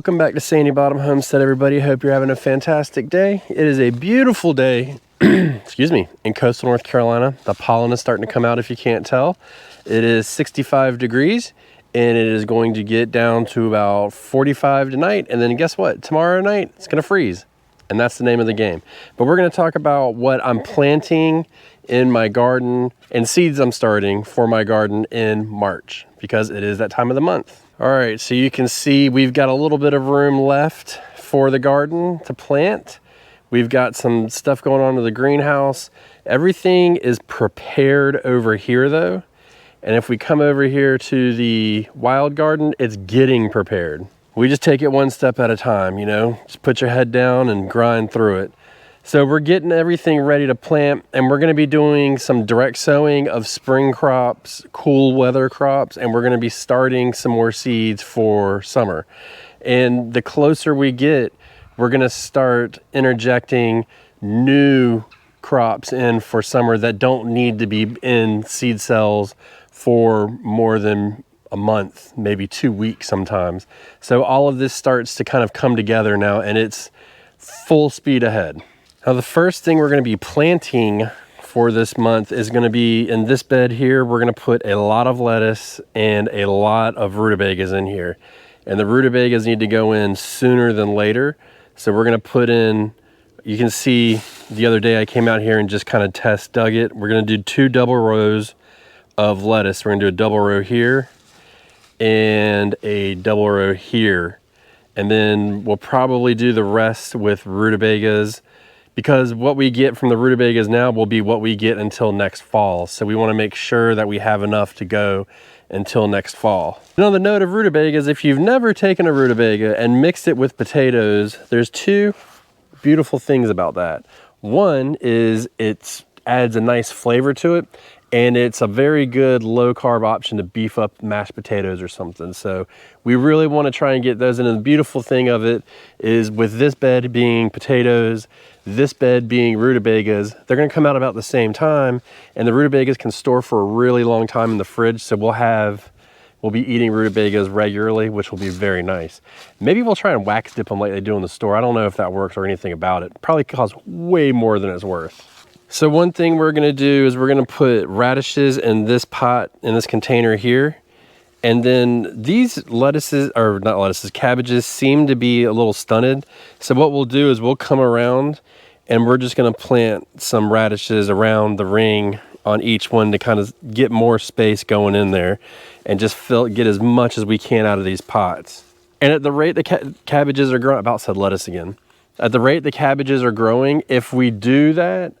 Welcome back to Sandy Bottom Homestead, everybody. Hope you're having a fantastic day. It is a beautiful day, excuse me, in coastal North Carolina. The pollen is starting to come out if you can't tell. It is 65 degrees and it is going to get down to about 45 tonight. And then guess what? Tomorrow night, it's gonna freeze. And that's the name of the game. But we're gonna talk about what I'm planting in my garden and seeds I'm starting for my garden in March, because it is that time of the month. All right, so you can see we've got a little bit of room left for the garden to plant. We've got some stuff going on in the greenhouse. Everything is prepared over here though. And if we come over here to the wild garden, it's getting prepared. We just take it one step at a time, you know, just put your head down and grind through it. So we're getting everything ready to plant, and we're gonna be doing some direct sowing of spring crops, cool weather crops, and we're gonna be starting some more seeds for summer. And the closer we get, we're gonna start interjecting new crops in for summer that don't need to be in seed cells for more than a month, maybe 2 weeks sometimes. So all of this starts to kind of come together now, and it's full speed ahead. Now the first thing we're going to be planting for this month is going to be in this bed here. We're going to put a lot of lettuce and a lot of rutabagas in here. And the rutabagas need to go in sooner than later. So we're going to put in, you can see the other day I came out here and just kind of test dug it. We're going to do 2 double rows of lettuce. We're going to do a double row here and a double row here. And then we'll probably do the rest with rutabagas, because what we get from the rutabagas now will be what we get until next fall. So we want to make sure that we have enough to go until next fall. And on the note of rutabagas, if you've never taken a rutabaga and mixed it with potatoes, there's 2 beautiful things about that. One is it adds a nice flavor to it, and it's a very good low carb option to beef up mashed potatoes or something. So we really want to try and get those. And the beautiful thing of it is, with this bed being potatoes, this bed being rutabagas, they're going to come out about the same time, and the rutabagas can store for a really long time in the fridge. So we'll be eating rutabagas regularly, which will be very nice. Maybe we'll try and wax dip them like they do in the store. I don't know if that works or anything about it. Probably costs way more than it's worth. So one thing we're gonna do is we're gonna put radishes in this pot, in this container here. And then these lettuces, or not lettuces, cabbages seem to be a little stunted. So what we'll do is we'll come around and we're just gonna plant some radishes around the ring on each one to kind of get more space going in there and just get as much as we can out of these pots. And at the rate the cabbages are growing, about said lettuce again. At the rate the cabbages are growing, if we do that,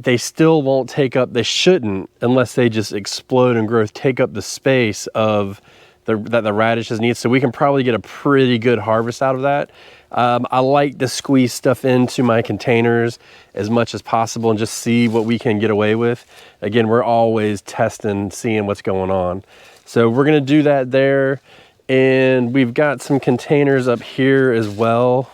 they still won't take up, they shouldn't, unless they just explode in growth, take up the space of that the radishes need. So we can probably get a pretty good harvest out of that. I like to squeeze stuff into my containers as much as possible and just see what we can get away with. Again, we're always testing, seeing what's going on. So we're gonna do that there. And we've got some containers up here as well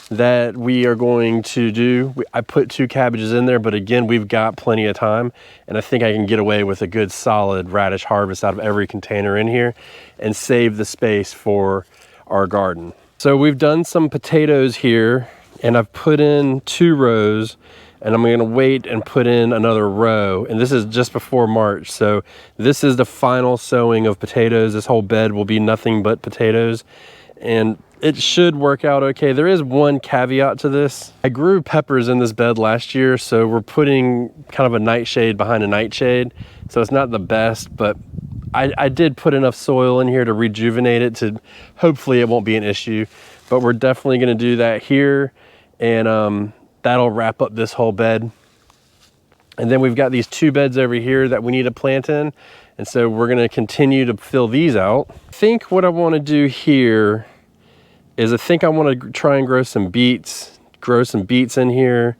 that we are going to do. I put 2 cabbages in there, but again, we've got plenty of time, and I think I can get away with a good solid radish harvest out of every container in here and save the space for our garden. So we've done some potatoes here, and I've put in 2 rows, and I'm gonna wait and put in another row. And this is just before March. So this is the final sowing of potatoes. This whole bed will be nothing but potatoes, and it should work out okay. There is one caveat to this. I grew peppers in this bed last year, so we're putting kind of a nightshade behind a nightshade. So it's not the best, but I did put enough soil in here to rejuvenate it, to hopefully it won't be an issue. But we're definitely gonna do that here, and that'll wrap up this whole bed. And then we've got these 2 beds over here that we need to plant in. And so we're gonna continue to fill these out. I think what I wanna do here is I think I want to try and grow some beets in here.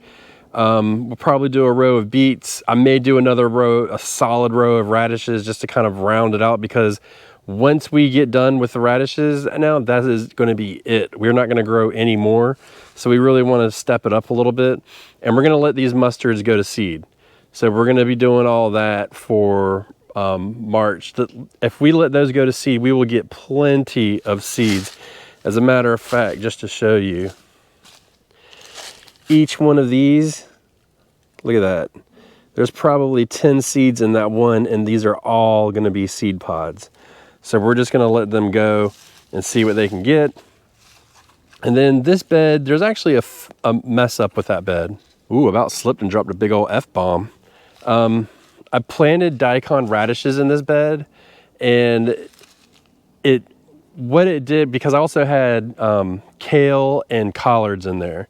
We'll probably do a row of beets. I may do another row, a solid row of radishes, just to kind of round it out, because once we get done with the radishes now, that is going to be it. We're not going to grow any more. So we really want to step it up a little bit, and we're going to let these mustards go to seed. So we're going to be doing all that for March. If we let those go to seed, we will get plenty of seeds. As a matter of fact, just to show you, each one of these, look at that. There's probably 10 seeds in that one, and these are all going to be seed pods. So we're just going to let them go and see what they can get. And then this bed, there's actually a mess up with that bed. Ooh, about slipped and dropped a big old F-bomb. I planted daikon radishes in this bed, and what it did, because I also had kale and collards in there.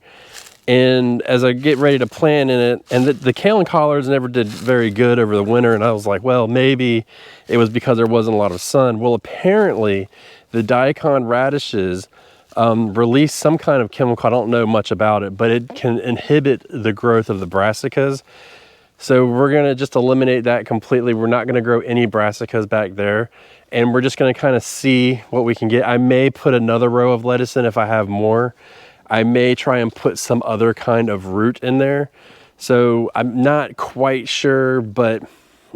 And as I get ready to plant in it, and the kale and collards never did very good over the winter, and I was like, well, maybe it was because there wasn't a lot of sun. Well, apparently the daikon radishes release some kind of chemical. I don't know much about it, but it can inhibit the growth of the brassicas. So we're gonna just eliminate that completely. We're not gonna grow any brassicas back there. And we're just gonna kind of see what we can get. I may put another row of lettuce in if I have more. I may try and put some other kind of root in there. So I'm not quite sure, but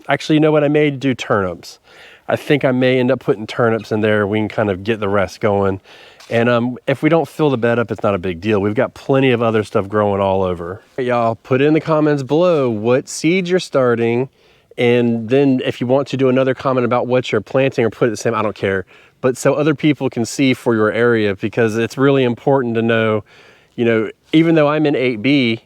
actually, you know what? I may do turnips. I think I may end up putting turnips in there. We can kind of get the rest going. And if we don't fill the bed up, it's not a big deal. We've got plenty of other stuff growing all over. Y'all, put in the comments below what seeds you're starting. And then if you want to do another comment about what you're planting or put it the same, I don't care. But so other people can see for your area, because it's really important to know, you know, even though I'm in 8B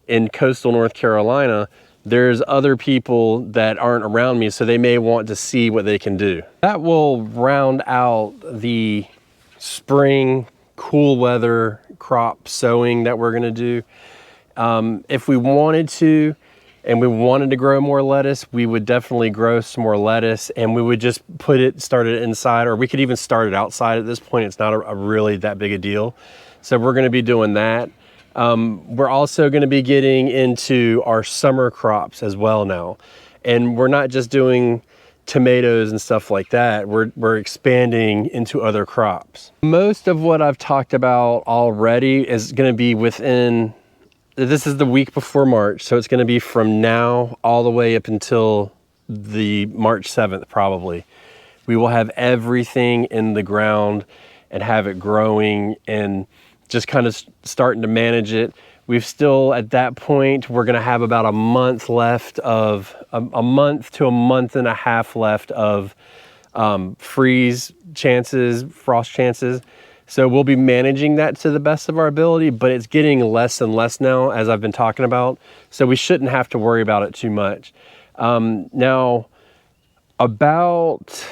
in coastal North Carolina, there's other people that aren't around me, so they may want to see what they can do. That will round out the spring cool weather crop sowing that we're gonna do. If we wanted to, and we wanted to grow more lettuce, we would definitely grow some more lettuce, and we would just start it inside, or we could even start it outside at this point. It's not a really that big a deal. So we're gonna be doing that. We're also gonna be getting into our summer crops as well now. And we're not just doing tomatoes and stuff like that. We're expanding into other crops. Most of what I've talked about already is gonna be within, this is the week before March, so it's going to be from now all the way up until the March 7th probably. We will have everything in the ground and have it growing and just kind of starting to manage it. We've still, at that point, we're going to have about a month left of, a month to a month and a half left of frost chances. So we'll be managing that to the best of our ability, but it's getting less and less now, as I've been talking about. So we shouldn't have to worry about it too much. Now, about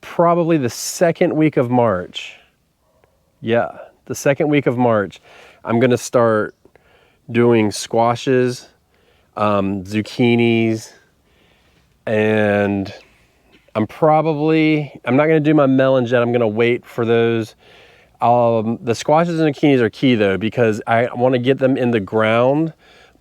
probably the second week of March, the second week of March, I'm gonna start doing squashes, zucchinis, and I'm not gonna do my melons yet. I'm gonna wait for those. The squashes and zucchinis are key though, because I want to get them in the ground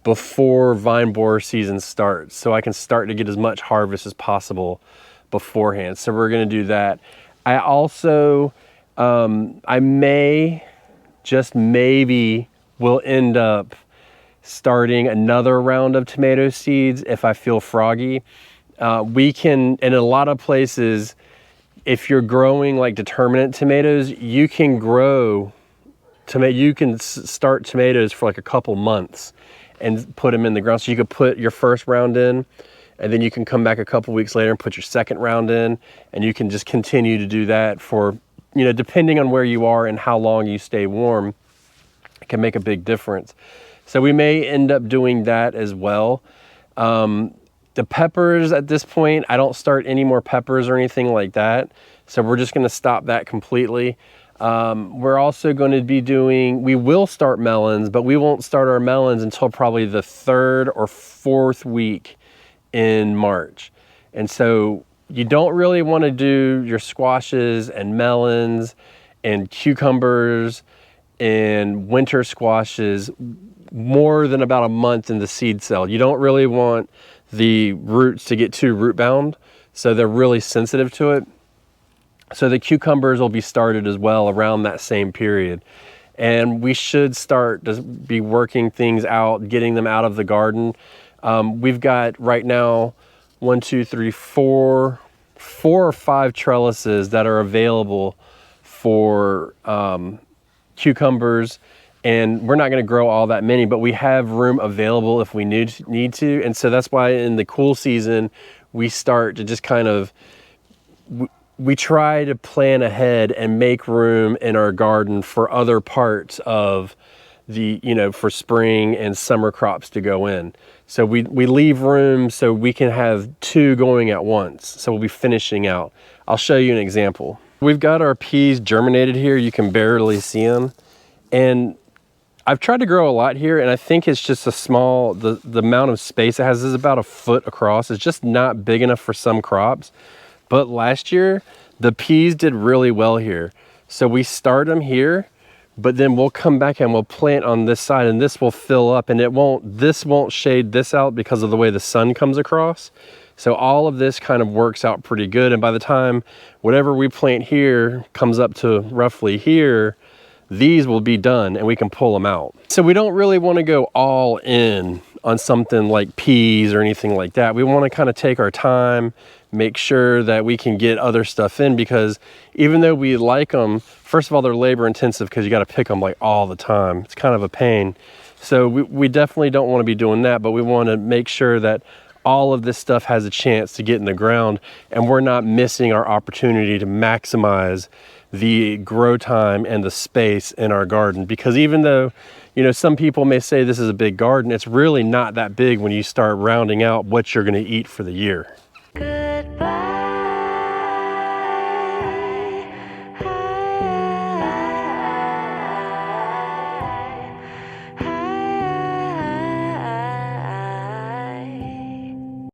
before vine borer season starts, so I can start to get as much harvest as possible beforehand. So we're going to do that. I also, I may, just maybe, will end up starting another round of tomato seeds if I feel froggy. We can, in a lot of places, if you're growing like determinate tomatoes, you can start tomatoes for like a couple months and put them in the ground. So you could put your first round in, and then you can come back a couple weeks later and put your second round in, and you can just continue to do that for, you know, depending on where you are and how long you stay warm, it can make a big difference. So we may end up doing that as well. The peppers at this point, I don't start any more peppers or anything like that. So we're just gonna stop that completely. We're also gonna be we will start melons, but we won't start our melons until probably the 3rd or 4th week in March. And so you don't really wanna do your squashes and melons and cucumbers and winter squashes more than about a month in the seed cell. You don't really want the roots to get too root bound, so they're really sensitive to it. So the cucumbers will be started as well around that same period. And we should start to be working things out, getting them out of the garden. We've got right now 4 or 5 trellises that are available for cucumbers, and we're not going to grow all that many, but we have room available if we need to. And so that's why in the cool season, we start to just kind of, we try to plan ahead and make room in our garden for other parts of the, you know, for spring and summer crops to go in. So we leave room so we can have two going at once. So we'll be finishing out. I'll show you an example. We've got our peas germinated here. You can barely see them. And I've tried to grow a lot here, and I think it's just a small, the amount of space it has is about 1 foot across. It's just not big enough for some crops. But last year, the peas did really well here. So we start them here, but then we'll come back and we'll plant on this side, and this will fill up, and this won't shade this out because of the way the sun comes across. So all of this kind of works out pretty good. And by the time whatever we plant here comes up to roughly here, these will be done and we can pull them out. So we don't really want to go all in on something like peas or anything like that. We want to kind of take our time, make sure that we can get other stuff in, because even though we like them, first of all, they're labor intensive because you got to pick them like all the time. It's kind of a pain. So we definitely don't want to be doing that, but we want to make sure that all of this stuff has a chance to get in the ground and we're not missing our opportunity to maximize the grow time and the space in our garden. Because even though, you know, some people may say this is a big garden, it's really not that big when you start rounding out what you're going to eat for the year. Goodbye.